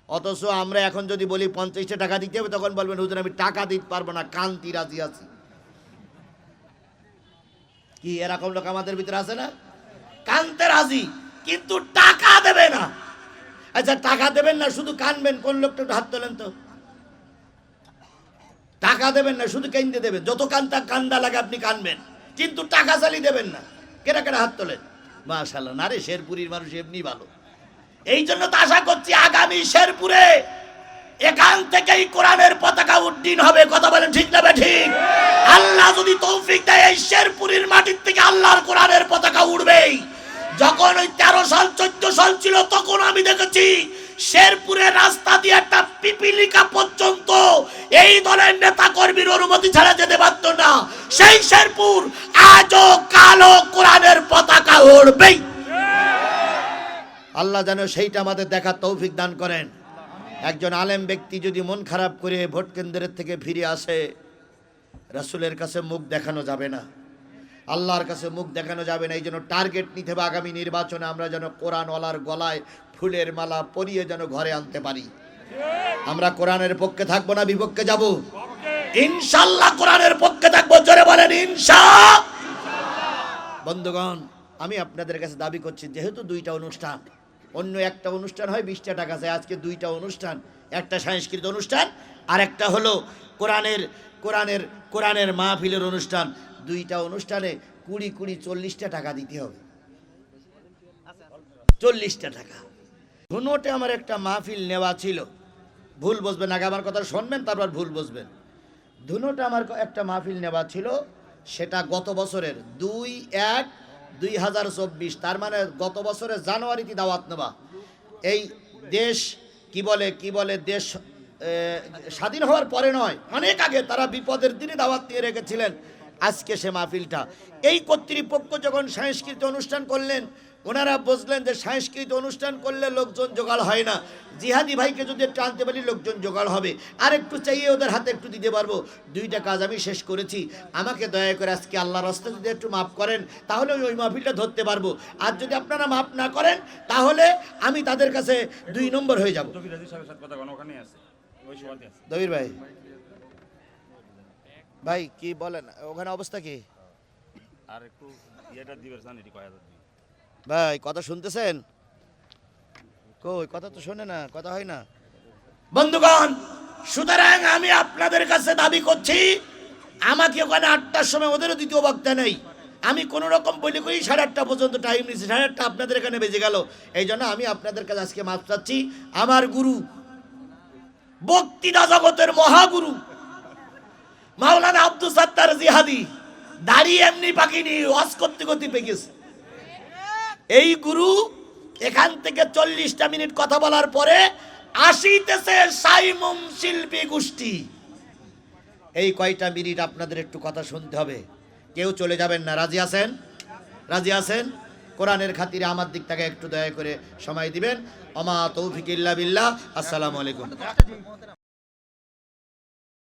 অথচ আমরা এখন যদি বলি 50টা টাকা দিতে হবে, তখন বলবেন হুজুর আমি টাকা দিতে পারবো না, কান্তি রাজি আছি। কি এরকম লোক আমাদের ভিতরে আছে না? কানতে রাজি কিন্তু টাকা দেবে না। আচ্ছা টাকা দেবেন না, শুধু কানবেন, কোন লোকটা একটু হাত তোলেন তো। টাকা দেবেন না, শুধু কেন্দে দেবেন, যত কান্দা লাগে আপনি কানবেন, কিন্তু টাকা চালি দেবেন না। কেনা কেনা হাত তোলেন। মাশাআল্লাহ, না রে শেরপুরের মানুষ এমনি ভালো। এই জন্য তো আশা করছি আগামী শেরপুরে এখান থেকেই কোরআনের পতাকা উড্ডীন হবে। কথা বলেন ঠিক না ঠিক? আল্লাহ যদি তৌফিক দেয়, এই শেরপুরের মাটির থেকে আল্লাহর কোরআনের পতাকা উড়বেই। যখন ওই 13 সাল 14 সাল ছিল, তখন আমি দেখেছি শেরপুরের রাস্তা দিয়ে একটা পিপিলিকা পর্যন্ত এই দলের নেতা কর্মীর অনুমতি ছাড়া যেতে পারতো না। সেই শেরপুর আজও কালো কোরআনের পতাকা উড়বেই। আল্লাহ যেন সেইটা আমাদের দেখার তৌফিক দান করেন। একজন আলেম ব্যক্তি যদি মন খারাপ করে ভোট কেন্দ্রের থেকে ফিরে আসে, রাসূলের কাছে মুখ দেখানো যাবে না, আল্লাহর কাছে মুখ দেখানো যাবে না। এই জন্য টার্গেট নিতে হবে আগামী নির্বাচনে আমরা যেন কোরআনওয়ালার গলায় ফুলের মালা পরিয়ে যেন ঘরে আনতে পারি। আমরা কোরআনের পক্ষে থাকবো না বিপক্ষে যাব? ইনশাআল্লাহ কোরআনের পক্ষে থাকবো। জোরে বলেন ইনশাআল্লাহ। বন্ধুগণ, আমি আপনাদের কাছে দাবি করছি, যেহেতু 2টা অনুষ্ঠান, অন্য একটা অনুষ্ঠান হয় 20টা টাকা চাই, আজকে 2টা অনুষ্ঠান, একটা সাংস্কৃতিক অনুষ্ঠান আর একটা হলো কোরআনের মাহফিলের অনুষ্ঠান। 2টা অনুষ্ঠানে 20-40টা টাকা দিতে হবে, 40টা টাকা। ধুনোটে আমার একটা মাহফিল নেওয়া ছিল, ভুল বুঝবেন, আগে আমার কথা শুনবেন তারপর ভুল বুঝবেন। ধুনোটে আমার একটা মাহফিল নেওয়া ছিল, সেটা গত বছরের 2/1/2024, তার মানে গত বছরের জানুয়ারিতে দাওয়াত নেওয়া। এই দেশ কি বলে দেশ স্বাধীন হওয়ার পরে নয়, অনেক আগে তারা বিপদের দিনে দাওয়াত দিয়ে রেখেছিলেন। আজকে সে মাহফিলটা, এই কর্তৃপক্ষ যখন সাংস্কৃতিক অনুষ্ঠান করলেন, ওনারা বুঝলেন যে সাংস্কৃতিক অনুষ্ঠান করলে লোকজন জোগাড় হয় না, জিহাদি ভাইকে যদি একটু আনতে পারি লোকজন জোগাড় হবে, আর একটু চাইয়ে ওদের হাতে একটু দিতে পারবো। 2টা কাজ আমি শেষ করেছি, আমাকে দয়া করে আজকে আল্লাহর রাস্তায় যদি একটু মাফ করেন তাহলে ওই মাহফিলটা ধরতে পারবো, আর যদি আপনারা মাফ না করেন তাহলে আমি তাদের কাছে 2 নম্বর হয়ে যাব। দবির ভাই, ভাই কি বলেন ওখানে অবস্থা কি? আর একটু এটা দিবেন জান, এটি কয় হাজার দিবেন ভাই, কথা শুনতেছেন? কই কথা তো শোনে না, কথা হয় না বন্ধুগণ। সুতরাং আমি আপনাদের কাছে দাবি করছি, আমাকে ওখানে 8টার সময়, ওদেরও দ্বিতীয় বক্তা নেই, আমি কোনো রকম বলি করি 8:30 পর্যন্ত টাইম নিচ্ছি, 8:30 আপনাদের এখানে বেজে গেল। এই জন্য আমি আপনাদের কাছে আজকে মাফ চাচ্ছি। আমার গুরু, বক্তৃতা জগতের মহাগুরু মাওলানা আব্দুল সাত্তার জিহাদি, দাড়ি এমনি পাকিনি, ওয়াজ করতে করতে পেকেছে। এই গুরু এখান থেকে 40টা মিনিট কথা বলার পরে আসিতেছে সাইমুম শিল্পী গোষ্ঠী। এই কয়টা মিনিট আপনাদের একটু কথা শুনতে হবে, কেউ চলে যাবেন না। রাজি আছেন? রাজি আছেন? কোরআনের খাতিরে আমার দিক থেকে একটু দয়া করে সময় দিবেন। আমা তৌফিক ইল্লা বিল্লাহ। আসসালামু আলাইকুম।